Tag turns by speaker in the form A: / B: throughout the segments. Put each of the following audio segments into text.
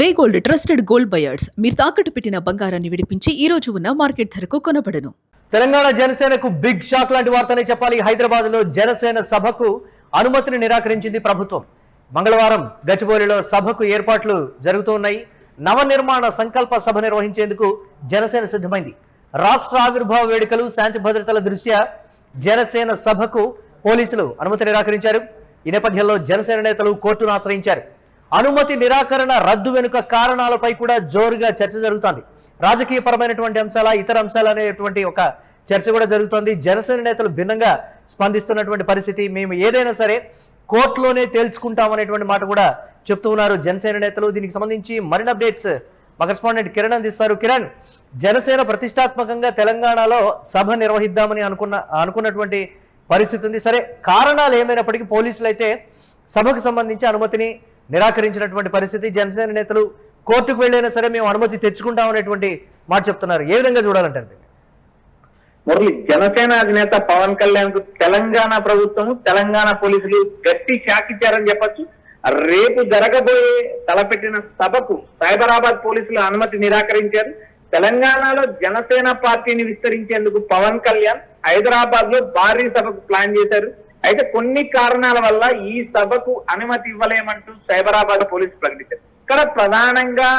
A: వే gold trusted gold buyers మీరు తాకట్టు పెట్టిన బంగారాన్ని విడిపించి ఈ రోజు ఉన్న మార్కెట్ ధరకు కొనబడను.
B: తెలంగాణ జనసేనకు బిగ్ షాక్ లాంటి వార్తనే చెప్పాలి. హైదరాబాద్ లో జనసేన సభకు అనుమతిని నిరాకరించింది ప్రభుత్వం. మంగళవారం గచ్చిబౌలిలో సభకు ఏర్పాట్లు జరుగుతున్నాయి. నవనిర్మాణ సంకల్ప సభ నిర్వహించేందుకు జనసేన సిద్ధమైంది. రాష్ట్ర ఆవిర్భావ వేడుకలు, శాంతి భద్రతల దృష్ట్యా జనసేన సభకు పోలీసులు అనుమతి నిరాకరించారు. ఈ నేపథ్యంలో జనసేన నేతలు కోర్టును ఆశ్రయించారు. అనుమతి నిరాకరణ రద్దు వెనుక కారణాలపై కూడా జోరుగా చర్చ జరుగుతోంది. రాజకీయపరమైనటువంటి అంశాల, ఇతర అంశాలు అనేటువంటి ఒక చర్చ కూడా జరుగుతోంది. జనసేన నేతలు భిన్నంగా స్పందిస్తున్నటువంటి పరిస్థితి. మేము ఏదైనా సరే కోర్టులోనే తేల్చుకుంటామనేటువంటి మాట కూడా చెప్తూ ఉన్నారు జనసేన నేతలు. దీనికి సంబంధించి మరిన్ని అప్డేట్స్ మా కరెస్పాండెంట్ కిరణ్ అందిస్తారు. కిరణ్, జనసేన ప్రతిష్టాత్మకంగా తెలంగాణలో సభ నిర్వహిద్దామని అనుకున్నటువంటి పరిస్థితి ఉంది. సరే, కారణాలు ఏమైనప్పటికీ పోలీసులు అయితే సభకు సంబంధించి అనుమతిని నిరాకరించినటువంటి పరిస్థితి. జనసేన నేతలు కోర్టుకు వెళ్ళైనా సరే మేము అనుమతి తెచ్చుకుంటాం అనేటువంటి మాట చెప్తున్నారు. ఏ విధంగా చూడాలంటారు?
C: మురళి, జనసేన అధినేత పవన్ కళ్యాణ్ కు తెలంగాణ ప్రభుత్వం, తెలంగాణ పోలీసులు గట్టి షాక్ ఇచ్చారని చెప్పొచ్చు. రేపు జరగబోయే తలపెట్టిన సభకు సైబరాబాద్ పోలీసులు అనుమతి నిరాకరించారు. తెలంగాణలో జనసేన పార్టీని విస్తరించేందుకు పవన్ కళ్యాణ్ హైదరాబాద్ లో భారీ సభకు ప్లాన్ చేశారు. అయితే కొన్ని కారణాల వల్ల ఈ సభకు అనుమతి ఇవ్వలేమంటూ సైబరాబాద్ పోలీసులు ప్రకటించారు. ఇక్కడ ప్రధానంగా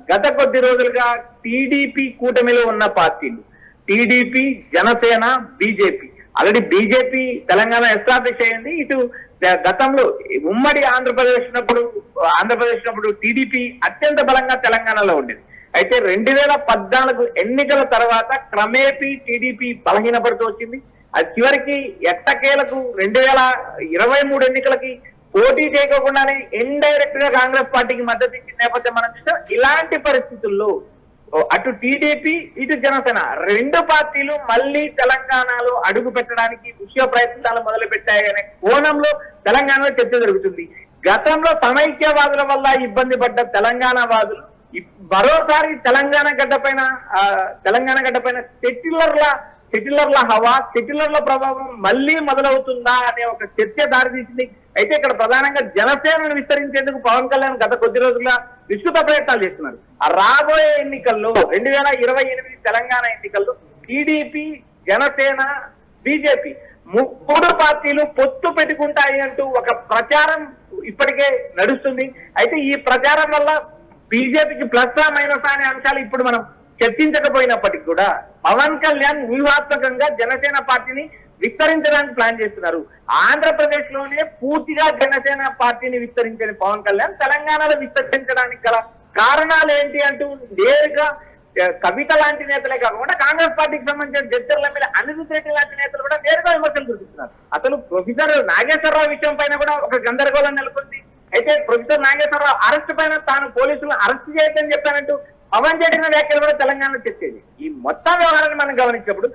C: గత కొద్ది రోజులుగా టీడీపీ కూటమిలో ఉన్న పార్టీలు TDP, Janasena, BJP. Already BJP Telangana establish అయింది. ఇటు గతంలో ఉమ్మడి ఆంధ్రప్రదేశ్ నప్పుడు టీడీపీ అత్యంత బలంగా తెలంగాణలో ఉండేది. అయితే 2014 ఎన్నికల తర్వాత క్రమేపీ టీడీపీ బలహీనపడుతూ వచ్చింది. అది చివరికి ఎట్టకేలకు 2023 ఎన్నికలకి పోటీ చేయకుండానే ఇండైరెక్ట్ గా కాంగ్రెస్ పార్టీకి మద్దతు ఇచ్చిన నేపథ్యం మనం చూస్తాం. ఇలాంటి పరిస్థితుల్లో అటు టీడీపీ, ఇటు జనసేన రెండు పార్టీలు మళ్ళీ తెలంగాణలో అడుగు పెట్టడానికి విషయ ప్రయత్నాలు మొదలు పెట్టాయనే కోణంలో తెలంగాణలో చర్చ జరుగుతుంది. గతంలో సమైక్యవాదుల వల్ల ఇబ్బంది పడ్డ తెలంగాణ వాదులు మరోసారి తెలంగాణ గడ్డ పైన సెటిలర్ల హవా, సెటిలర్ల ప్రభావం మళ్ళీ మొదలవుతుందా అనే ఒక చర్చ దారితీసింది. అయితే ఇక్కడ ప్రధానంగా జనసేనను విస్తరించేందుకు పవన్ కళ్యాణ్ గత కొద్ది రోజులుగా విస్తృత ప్రయత్నాలు చేస్తున్నారు. రాబోయే ఎన్నికల్లో 2028 తెలంగాణ ఎన్నికల్లో టీడీపీ, జనసేన, బీజేపీ మూడు పార్టీలు పొత్తు పెట్టుకుంటాయి అంటూ ఒక ప్రచారం ఇప్పటికే నడుస్తుంది. అయితే ఈ ప్రచారం వల్ల బీజేపీకి ప్లస్ మైనస్ అనే అంశాలు ఇప్పుడు మనం చర్చించకపోయినప్పటికీ కూడా పవన్ కళ్యాణ్ వ్యూహాత్మకంగా జనసేన పార్టీని విస్తరించడానికి ప్లాన్ చేస్తున్నారు. ఆంధ్రప్రదేశ్ లోనే పూర్తిగా జనసేన పార్టీని విస్తరించని పవన్ కళ్యాణ్ తెలంగాణలో విస్తరించడానికి గల కారణాలు ఏంటి అంటూ నేరుగా కవిత లాంటి నేతలే కాకుండా కాంగ్రెస్ పార్టీకి సంబంధించిన జడ్జర్ల మీద అనిరుద్ రెడ్డి లాంటి నేతలు కూడా నేరుగా విమర్శలు చూపిస్తున్నారు. అసలు ప్రొఫెసర్ నాగేశ్వరరావు విషయం పైన కూడా ఒక గందరగోళం నెలకొంది. అయితే ప్రొఫెసర్ నాగేశ్వరరావు అరెస్ట్ పైన తాను పోలీసులను అరెస్ట్ చేయొద్దని చెప్పానంటూ పవన్ చేసిన వ్యాఖ్యలు కూడా తెలంగాణలో చెప్పేది. ఈ మొత్తం వ్యవహారాన్ని మనం గమనించినప్పుడు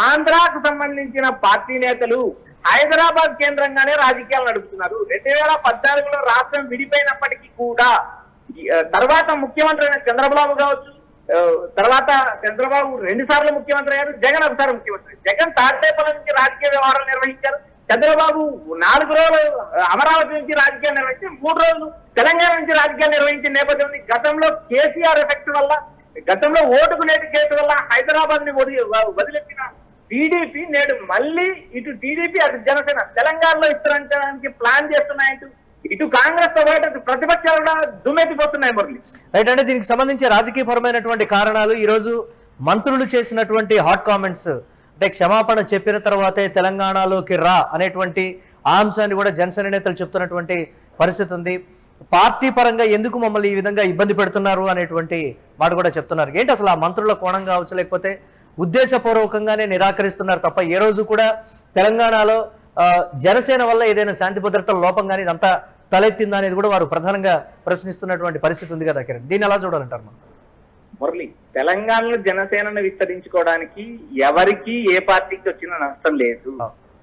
C: ఆంధ్రాకు సంబంధించిన పార్టీ నేతలు హైదరాబాద్ కేంద్రంగానే రాజకీయాలు నడుపుతున్నారు. 2014లో రాష్ట్రం విడిపోయినప్పటికీ కూడా తర్వాత ముఖ్యమంత్రి అయిన చంద్రబాబు కావచ్చు, తర్వాత చంద్రబాబు 2 సార్లు ముఖ్యమంత్రి అయ్యారు, జగన్ ఒకసారి ముఖ్యమంత్రి. జగన్ తాడేపల్లి నుంచి రాజకీయ వ్యవహారాలు నిర్వహించారు. చంద్రబాబు 4 రోజులు అమరావతి నుంచి రాజకీయాలు నిర్వహించి 3 రోజులు తెలంగాణ నుంచి రాజకీయాలు నిర్వహించిన నేపథ్యం ఉంది. గతంలో కేసీఆర్ ఎఫెక్ట్ వల్ల, గతంలో ఓటుకు నేటి కేసు వల్ల హైదరాబాద్ ని వదిలెట్టిన టీడీపీ నేడు మళ్ళీ ఇటు టీడీపీ, అటు జనసేన తెలంగాణలో విస్తరించడానికి ప్లాన్ చేస్తున్నాయంటూ ఇటు కాంగ్రెస్ తో పాటు ప్రతిపక్షాలు కూడా దుమ్మెత్తిపోతున్నాయి. మురళి,
B: రైట్. అంటే దీనికి సంబంధించి రాజకీయపరమైనటువంటి కారణాలు, ఈరోజు మంత్రులు చేసినటువంటి హాట్ కామెంట్స్, అంటే క్షమాపణ చెప్పిన తర్వాతే తెలంగాణలోకి రా అనేటువంటి ఆ అంశాన్ని కూడా జనసేన నేతలు చెప్తున్నటువంటి పరిస్థితి ఉంది. పార్టీ పరంగా ఎందుకు మమ్మల్ని ఈ విధంగా ఇబ్బంది పెడుతున్నారు అనేటువంటి మాట కూడా చెప్తున్నారు. ఏంటి అసలు ఆ మంత్రుల కోణం కావచ్చు, లేకపోతే ఉద్దేశపూర్వకంగానే నిరాకరిస్తున్నారు తప్ప ఏ రోజు కూడా తెలంగాణలో జనసేన వల్ల ఏదైనా శాంతి భద్రతల లోపం కానీ ఇదంతా తలెత్తిందా అనేది కూడా వారు ప్రధానంగా ప్రశ్నిస్తున్నటువంటి పరిస్థితి ఉంది కదా కిరణ్. దీన్ని ఎలా చూడాలంటారు మనం?
C: మురళి, తెలంగాణలో జనసేనను విస్తరించుకోవడానికి ఎవరికి ఏ పార్టీకి వచ్చిన నష్టం లేదు.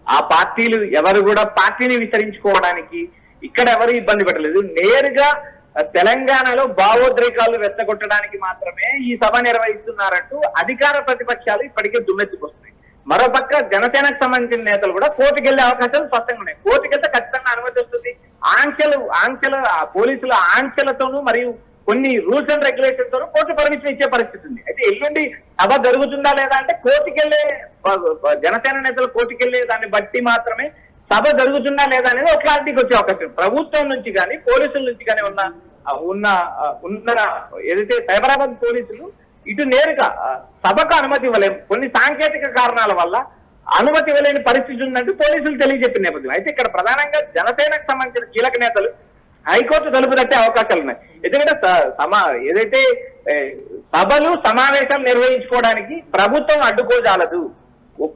C: ఆ పార్టీలు ఎవరు కూడా పార్టీని విస్తరించుకోవడానికి ఇక్కడ ఎవరు ఇబ్బంది పెట్టలేదు. నేరుగా తెలంగాణలో భావోద్రేకాలు రెచ్చగొట్టడానికి మాత్రమే ఈ సభ నిర్వహిస్తున్నారంటూ అధికార ప్రతిపక్షాలు ఇప్పటికే దుమ్మెత్తుకొస్తున్నాయి. మరోపక్క జనసేనకు సంబంధించిన నేతలు కూడా కోర్టుకు వెళ్లే అవకాశాలు స్పష్టంగా ఉన్నాయి. కోర్టుకు వెళ్తే ఖచ్చితంగా అనుమతి వస్తుంది. పోలీసుల ఆంక్షలతోనూ మరియు కొన్ని రూల్స్ అండ్ రెగ్యులేషన్స్ తో కోర్టు పర్మిషన్ ఇచ్చే పరిస్థితి ఉంది. అయితే ఎల్లుండి సభ జరుగుతుందా లేదా అంటే కోర్టుకెళ్లే జనసేన నేతలు కోర్టుకెళ్లే దాన్ని బట్టి మాత్రమే సభ జరుగుతుందా లేదా అనేది ఒక క్లారిటీకి వచ్చే అవకాశం. ప్రభుత్వం నుంచి కానీ పోలీసుల నుంచి కానీ ఉన్న ఏదైతే సైబరాబాద్ పోలీసులు ఇటు నేరుగా సభకు అనుమతి ఇవ్వలేము, కొన్ని సాంకేతిక కారణాల వల్ల అనుమతి ఇవ్వలేని పరిస్థితి ఉందంటూ పోలీసులు తెలియజెప్పిన నేపథ్యం. అయితే ఇక్కడ ప్రధానంగా జనసేనకు సంబంధించిన కీలక నేతలు హైకోర్టు తలుపు తట్టే అవకాశాలు ఉన్నాయి. ఎందుకంటే ఏదైతే సభలు సమావేశాలు నిర్వహించుకోవడానికి ప్రభుత్వం అడ్డుకోజాలదు,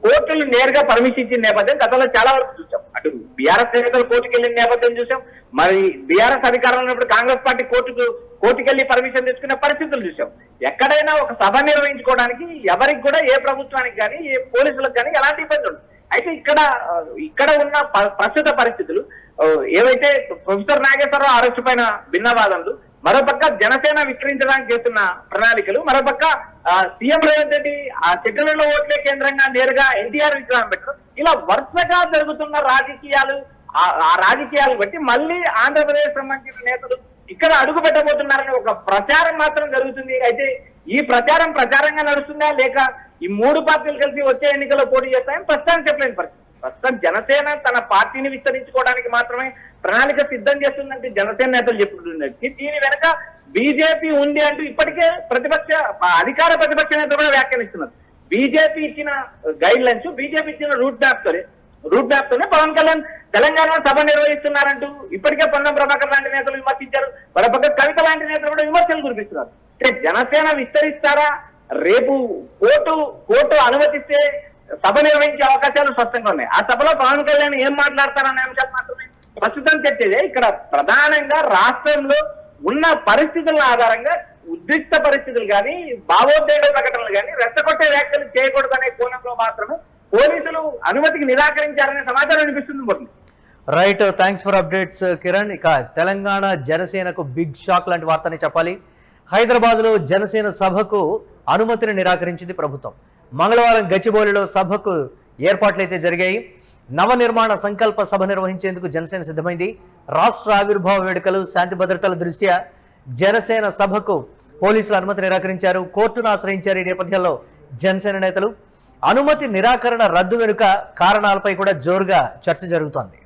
C: కోర్టులు నేరుగా పర్మిషన్ ఇచ్చిన నేపథ్యం గతంలో చాలా వరకు చూసాం. అటు బీఆర్ఎస్ నేతలు కోర్టుకు వెళ్ళిన నేపథ్యం చూసాం, మరి బీఆర్ఎస్ అధికారంలో ఉన్నప్పుడు కాంగ్రెస్ పార్టీ కోర్టుకెళ్లి పర్మిషన్ తెచ్చుకునే పరిస్థితులు చూసాం. ఎక్కడైనా ఒక సభ నిర్వహించుకోవడానికి ఎవరికి కూడా ఏ ప్రభుత్వానికి కానీ ఏ పోలీసులకు కానీ ఎలాంటి ఇబ్బంది ఉండదు. అయితే ఇక్కడ ఉన్న ప్రస్తుత పరిస్థితులు ఏవైతే ప్రొఫెసర్ నాగేశ్వరరావు అరెస్టు పైన భిన్నవాదనలు, మరోపక్క జనసేన విక్రయించడానికి చేస్తున్న ప్రణాళికలు, మరోపక్క సీఎం రేవంత్ రెడ్డి ఆ చెట్టులలో ఓట్లే కేంద్రంగా నేరుగా ఎన్టీఆర్ విగ్రహం పెట్టడం, ఇలా వరుసగా జరుగుతున్న రాజకీయాలు, ఆ రాజకీయాలు బట్టి మళ్ళీ ఆంధ్రప్రదేశ్ సంబంధించిన నేతలు ఇక్కడ అడుగు పెట్టబోతున్నారని ఒక ప్రచారం మాత్రం జరుగుతుంది. అయితే ఈ ప్రచారంగా నడుస్తుందా లేక ఈ మూడు పార్టీలు కలిసి వచ్చే ఎన్నికల్లో పోటీ చేస్తాయని ప్రస్తుతానికి చెప్పలేని పరిస్థితి. ప్రస్తుతం జనసేన తన పార్టీని విస్తరించుకోవడానికి మాత్రమే ప్రణాళిక సిద్ధం చేస్తుందంటే జనసేన నేతలు చెప్తున్నారు. దీని వెనక బీజేపీ ఉంది అంటూ ఇప్పటికే అధికార ప్రతిపక్ష నేతలు కూడా వ్యాఖ్యానిస్తున్నారు. బీజేపీ ఇచ్చిన గైడ్ లైన్స్, బీజేపీ ఇచ్చిన రూట్ మ్యాప్ తోనే పవన్ కళ్యాణ్ తెలంగాణలో సభ నిర్వహిస్తున్నారంటూ ఇప్పటికే పొన్నం ప్రభాకర్ లాంటి నేతలు విమర్శించారు. మరోపక్క కవిత లాంటి నేతలు కూడా విమర్శలు కురిపిస్తున్నారు. అంటే జనసేన విస్తరిస్తారా, రేపు కోర్టు అనుమతిస్తే సభ నిర్వహించే అవకాశాలు స్పష్టంగా ఉన్నాయి. ఆ సభలో పవన్ కళ్యాణ్ ఏం మాట్లాడతారనే అంశాలు మాత్రమే ప్రస్తుతం చర్చే. ఇక్కడ ప్రధానంగా రాష్ట్రంలో ఉన్న పరిస్థితుల ఆధారంగా ఉద్రిక్త పరిస్థితులు కానీ, భావోద్వేగ ప్రకటనలు కానీ, రెచ్చగొట్టే వ్యాఖ్యలు చేయకూడదనే కోణంలో మాత్రమే పోలీసులు అనుమతికి నిరాకరించారనే సమాచారం వినిపిస్తుంది.
B: Right, thanks for updates Kiran. ఇక తెలంగాణ జనసేనకు బిగ్ షాక్ లాంటి వార్తని చెప్పాలి. హైదరాబాద్లో జనసేన సభకు అనుమతిని నిరాకరించింది ప్రభుత్వం. మంగళవారం గచ్చిబౌలిలో సభకు ఏర్పాట్లయితే జరిగాయి. నవనిర్మాణ సంకల్ప సభ నిర్వహించేందుకు జనసేన సిద్ధమైంది. రాష్ట్ర ఆవిర్భావ వేడుకలు, శాంతి భద్రతల దృష్ట్యా జనసేన సభకు పోలీసులు అనుమతి నిరాకరించారు, కోర్టును ఆశ్రయించారు. ఈ నేపథ్యంలో జనసేన నేతలు అనుమతి నిరాకరణ రద్దు వెనుక కారణాలపై కూడా జోరుగా చర్చ జరుగుతోంది.